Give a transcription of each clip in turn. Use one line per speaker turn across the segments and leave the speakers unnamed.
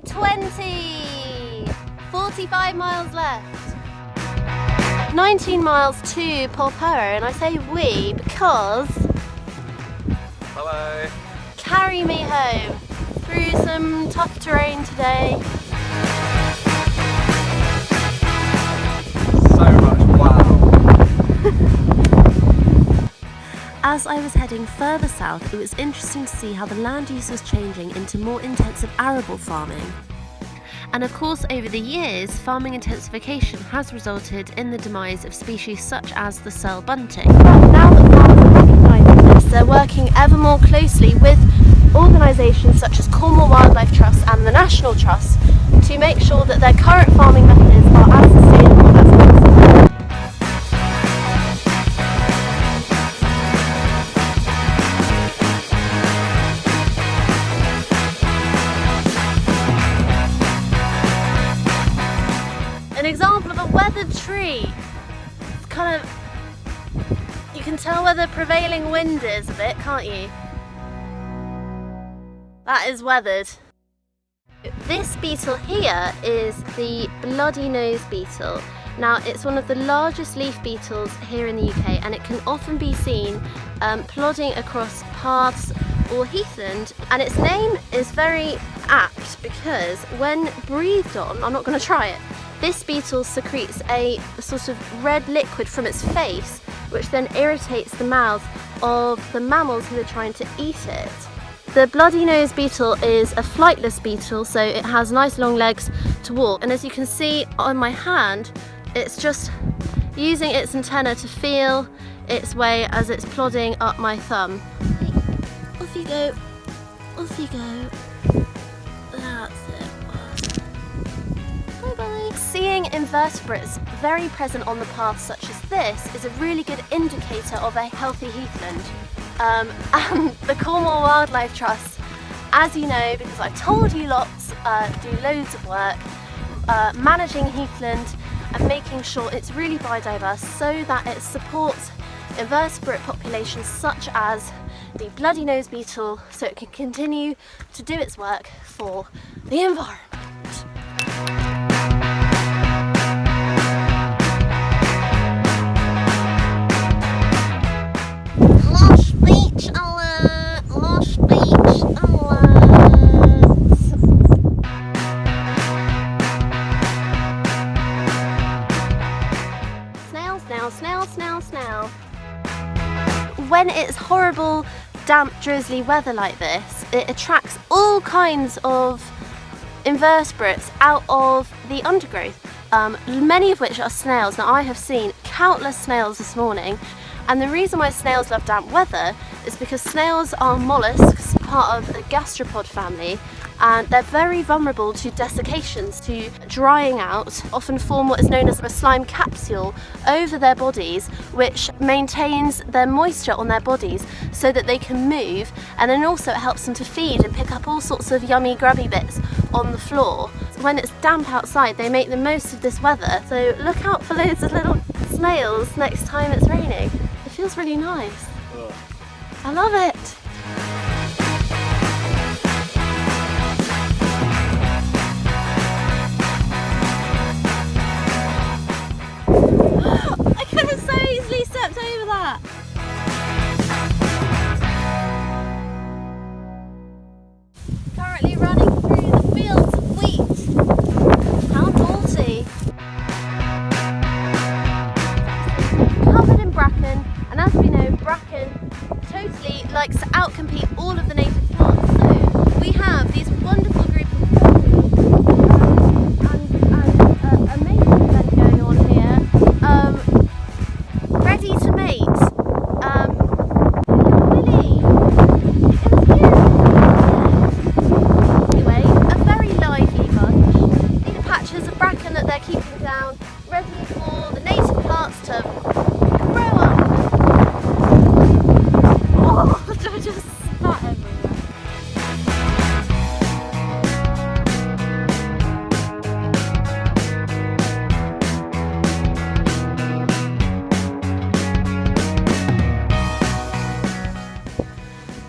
20! 45 miles left. 19 miles to Polperro, and I say we because...
Hello.
Carry me home through some tough terrain today.
So much wow.
As I was heading further south, it was interesting to see how the land use was changing into more intensive arable farming. And of course, over the years, farming intensification has resulted in the demise of species such as the Searle bunting. But now that farmers are recognising this, they're working ever more closely with organisations such as Cornwall Wildlife Trust and the National Trust to make sure that their current farming methods are as sustainable as possible. An example of a weathered tree. It's kind of, you can tell where the prevailing wind is a bit, can't you? That is weathered. This beetle here is the bloody nose beetle. Now, it's one of the largest leaf beetles here in the UK, and it can often be seen plodding across paths or heathland, and its name is very apt because when breathed on, I'm not going to try it, this beetle secretes a sort of red liquid from its face, which then irritates the mouths of the mammals who are trying to eat it. The bloody nose beetle is a flightless beetle, so it has nice long legs to walk, and as you can see on my hand, it's just using its antenna to feel its way as it's plodding up my thumb. Off you go, off you go. That's it. Bye bye. Seeing invertebrates very present on the path such as this is a really good indicator of a healthy heathland. And the Cornwall Wildlife Trust, as you know, because I've told you lots, do loads of work managing heathland and making sure it's really biodiverse so that it supports invertebrate populations such as the bloody nose beetle, so it can continue to do its work for the environment. Lush beach alert! Lush beach alert! Snail, snail, snail, snail, snail. When it's horrible, damp, drizzly weather like this, it attracts all kinds of invertebrates out of the undergrowth, many of which are snails. Now, I have seen countless snails this morning, and the reason why snails love damp weather is because snails are mollusks, part of the gastropod family, and they're very vulnerable to desiccations, to drying out, often form what is known as a slime capsule over their bodies, which maintains their moisture on their bodies so that they can move, and then also it helps them to feed and pick up all sorts of yummy grubby bits on the floor. When it's damp outside, they make the most of this weather, so look out for loads of little snails next time it's raining. It feels really nice.
Ugh.
I love it. I could have so easily stepped over that. Currently running through the fields of wheat. How naughty. Covered in bracken, and as we know, bracken totally likes to outcompete all of the native plants. So we have these wonderful group of and a mating event going on here, ready to mate. Willie, it was here. Anyway, a very lively bunch. These are patches of bracken that they're keeping down, ready for the native plants to grow up. Oh, I just spat everywhere.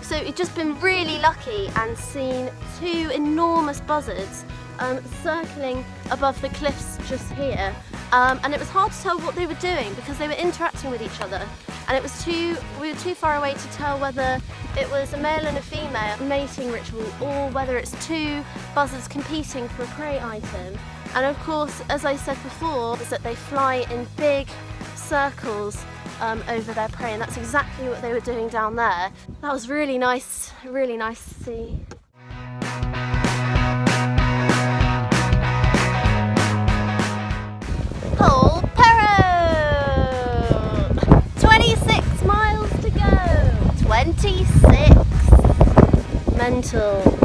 So we've just been really lucky and seen two enormous buzzards circling above the cliffs just here, and it was hard to tell what they were doing because they were interacting with each other, and we were too far away to tell whether it was a male and a female mating ritual or whether it's two buzzards competing for a prey item. And of course, as I said before, is that they fly in big circles over their prey, and that's exactly what they were doing down there. That was really nice to see. Polperro! 26 miles to go! 26! Mental.